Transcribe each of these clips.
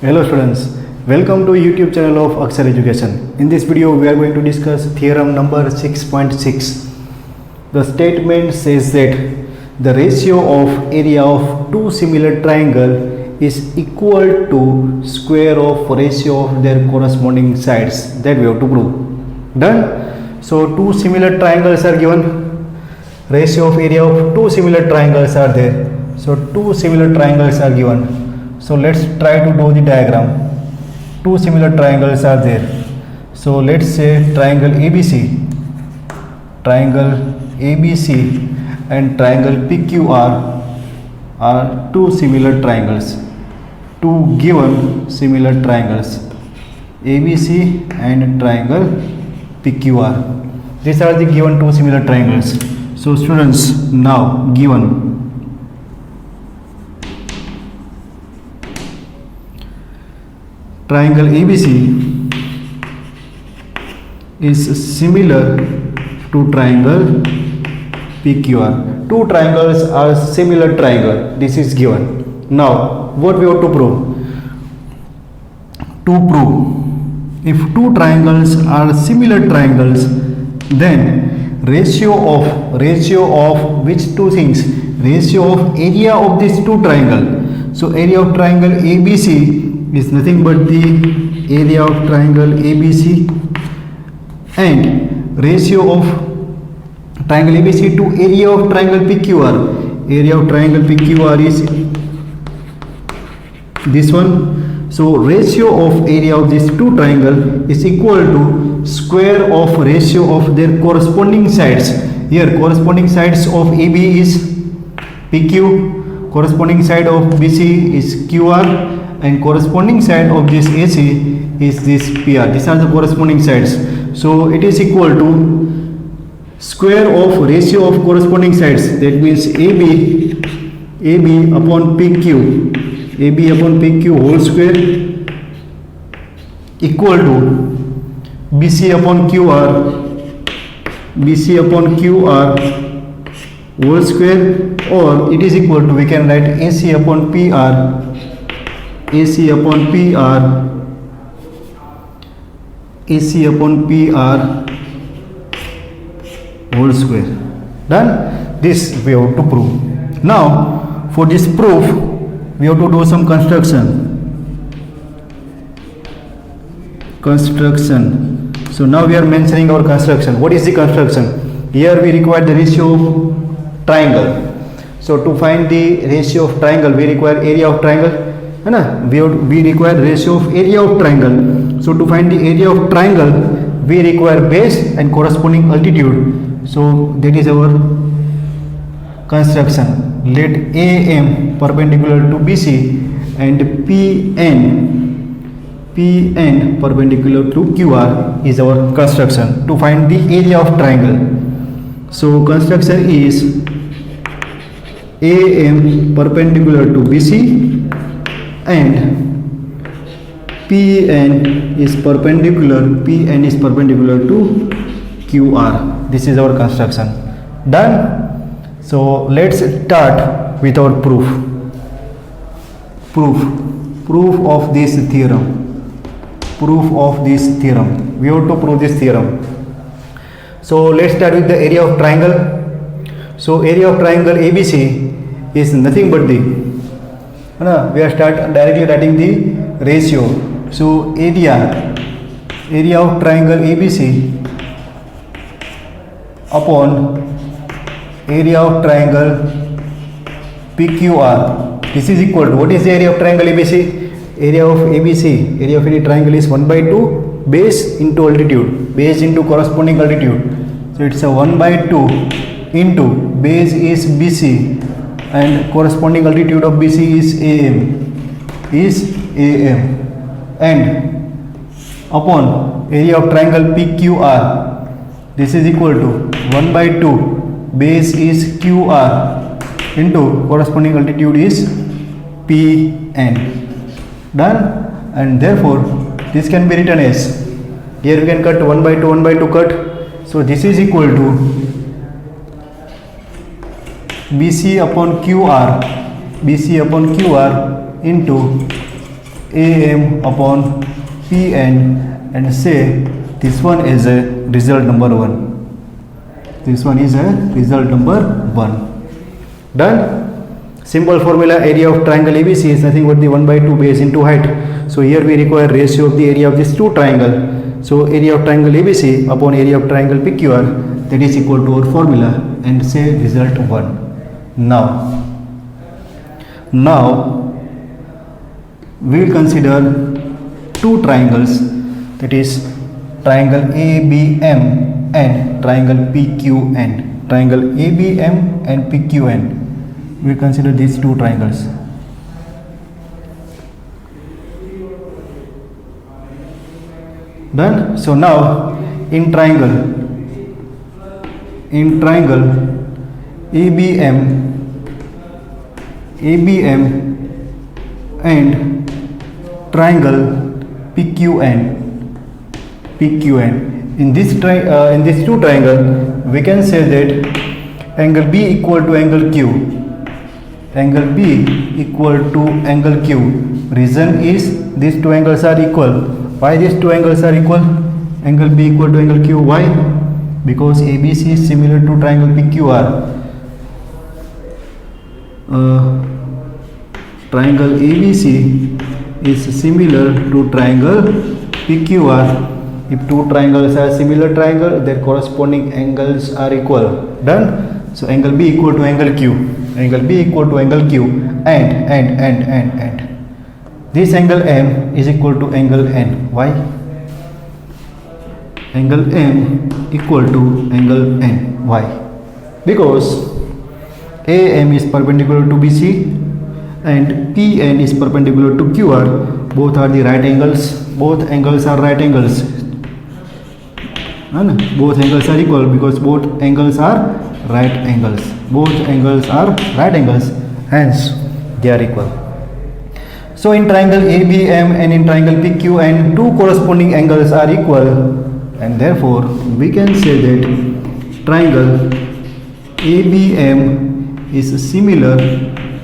Hello students, welcome to YouTube channel of Akshar Education. In this video we are going to discuss theorem number 6.6. The statement says that the ratio of area of two similar triangle is equal to square of ratio of their corresponding sides. That we have to prove. Done? So two similar triangles are given. Ratio of area of two similar triangles are there. So two similar triangles are given. So let's try to do the diagram. Two similar triangles are there. So let's say triangle ABC and triangle PQR are two similar triangles. Two given similar triangles, ABC and triangle PQR. These are the given two similar triangles. So students, now given triangle ABC is similar to triangle PQR. Two triangles are similar triangle. This is given. Now, what we have to prove? To prove if two triangles are similar triangles, then ratio of which two things? Ratio of area of these two triangle. So area of triangle ABC is nothing but the area of triangle ABC, and ratio of triangle ABC to area of triangle PQR. Area of triangle PQR is this one. So ratio of area of these two triangle is equal to square of ratio of their corresponding sides. Here corresponding sides of AB is PQ, corresponding side of BC is QR, and corresponding side of this AC is this PR. These are the corresponding sides. So it is equal to square of ratio of corresponding sides. That means AB upon PQ whole square equal to BC upon QR whole square, or it is equal to, we can write AC upon PR whole square. Done? This we have to prove. Now for this proof we have to do some construction. So now we are mentioning our construction. What is the construction? Here we require the ratio of triangle. So to find the ratio of triangle we require area of triangle. We require ratio of area of triangle. So to find the area of triangle we require base and corresponding altitude. So that is our construction. Let AM perpendicular to BC and PN perpendicular to QR is our construction to find the area of triangle. So construction is AM perpendicular to BC and PN is perpendicular to QR. This is our construction. Done? So let's start with our proof of this theorem. We have to prove this theorem. So let's start with the area of triangle. So area of triangle ABC is nothing but we are start directly writing the ratio. So area of triangle ABC upon area of triangle PQR. This is equal to, what is the area of triangle ABC? Area of any triangle is 1/2 base into altitude, base into corresponding altitude. So it's a 1/2 into base is BC and corresponding altitude of BC is AM, and upon area of triangle PQR, this is equal to 1/2 base is QR into corresponding altitude is PN. Done? And therefore this can be written as, here we can cut 1/2 cut. So this is equal to BC upon QR into AM upon PN and say this one is a result number 1. This one is a result number 1. Done? Simple formula, area of triangle ABC is nothing but the 1/2 base into height. So here we require ratio of the area of these two triangle. So area of triangle ABC upon area of triangle PQR, that is equal to our formula, and say result 1. Now we will consider two triangles, that is triangle ABM and triangle PQN. Triangle ABM and PQN. We consider these two triangles. Done? So now in triangle ABM and triangle PQN. In this two triangle, we can say that angle B equal to angle Q. Angle B equal to angle Q. Reason is these two angles are equal. Why these two angles are equal? Angle B equal to angle Q. Why? Because ABC is similar to triangle PQR. Triangle ABC is similar to triangle PQR. If two triangles are similar triangle, their corresponding angles are equal. Done? So angle B equal to angle Q. Angle B equal to angle Q and this angle M is equal to angle N. Why? Angle M equal to angle N. Why? Because AM is perpendicular to BC and PN is perpendicular to QR. Both are the right angles. Both angles are right angles. And both angles are equal because both angles are right angles. Both angles are right angles, hence they are equal. So in triangle ABM and in triangle PQN, two corresponding angles are equal, and therefore we can say that triangle ABM is similar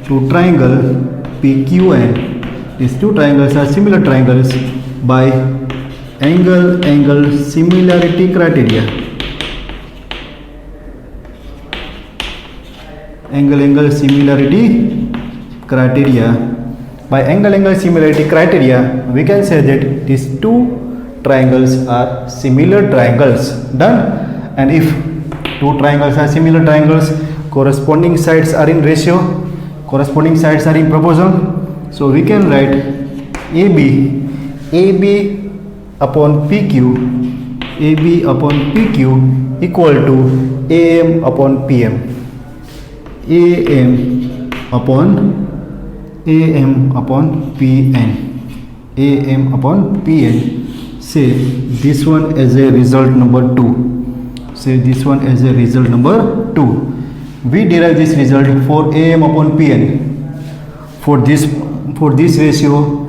to triangle PQN. These two triangles are similar triangles by angle similarity criteria. Angle similarity criteria. By angle similarity criteria, we can say that these two triangles are similar triangles. Done? And if two triangles are similar triangles, corresponding sides are in ratio, corresponding sides are in proportion. So we can write AB upon PQ equal to AM upon PM. AM upon PN. Say this one as a result number 2. Say this one as a result number 2. We derive this result for AM upon PN. For this ratio,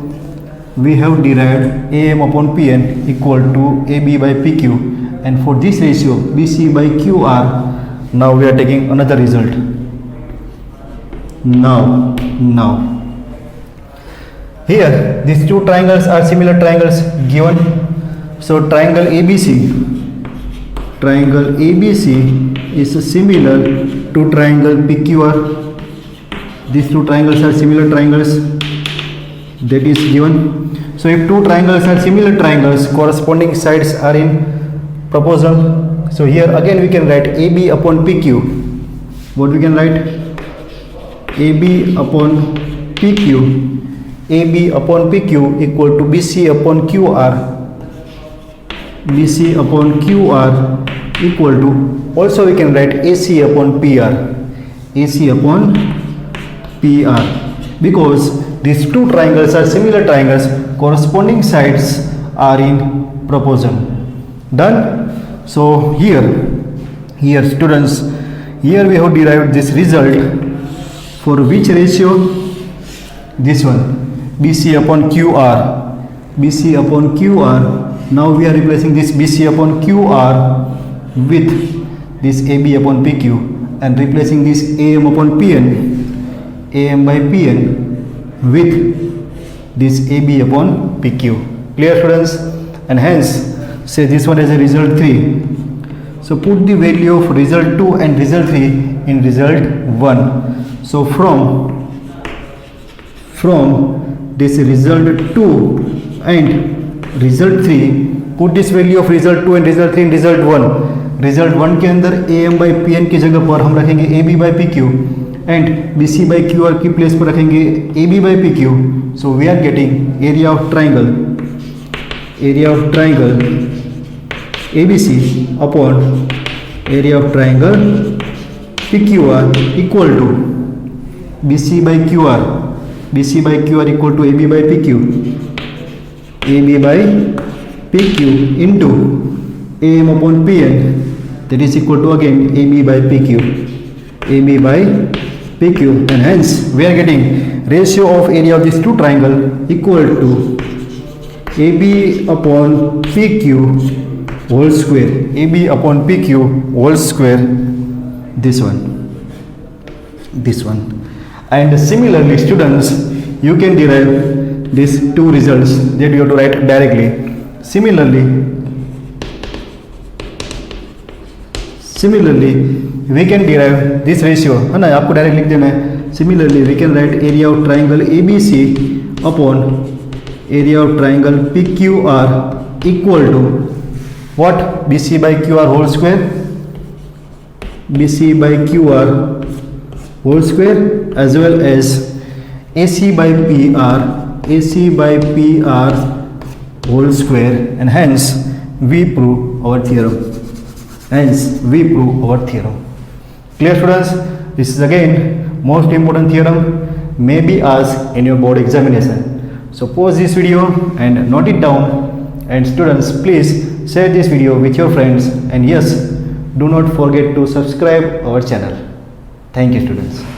we have derived AM upon PN equal to AB by PQ, and for this ratio BC by QR, now we are taking another result. Now here these two triangles are similar triangles given. So triangle ABC is similar to triangle PQR. These two triangles are similar triangles, that is given. So if two triangles are similar triangles, corresponding sides are in proportion. So here again we can write AB upon PQ. What we can write? AB upon PQ. AB upon PQ equal to BC upon QR. BC upon QR equal to, also we can write AC upon PR. AC upon PR. Because these two triangles are similar triangles, corresponding sides are in proportion. Done? So here students, here we have derived this result for which ratio? This one, BC upon QR. BC upon QR. Now we are replacing this BC upon QR with this AB upon PQ and replacing this AM upon PN, AM by PN with this AB upon PQ. Clear students? And hence say this one as a result 3. So put the value of result 2 and result 3 in result 1. So from this result 2 and result 3, put this value of result 2 and result 3 in result 1. Result 1 के अंदर AM by PN की जगह पर हम रखेंगे AB by PQ and BC by QR की place पर रखेंगे AB by PQ. So we are getting area of triangle ABC upon area of triangle PQR equal to BC by QR equal to AB by PQ into AM upon PN, that is equal to again AB by PQ, and hence we are getting ratio of area of these two triangle equal to AB upon PQ whole square, AB upon PQ whole square, this one. And similarly students, you can derive these two results that you have to write directly. Similarly, we can derive this ratio, है ना, आपको direct लिख देना है. Similarly, we can write area of triangle ABC upon area of triangle PQR equal to what? BC by QR whole square, as well as AC by PR whole square, and hence we prove our theorem. Clear students? This is again most important theorem, may be asked in your board examination. So pause this video and note it down, and students please share this video with your friends, and yes, do not forget to subscribe our channel. Thank you students.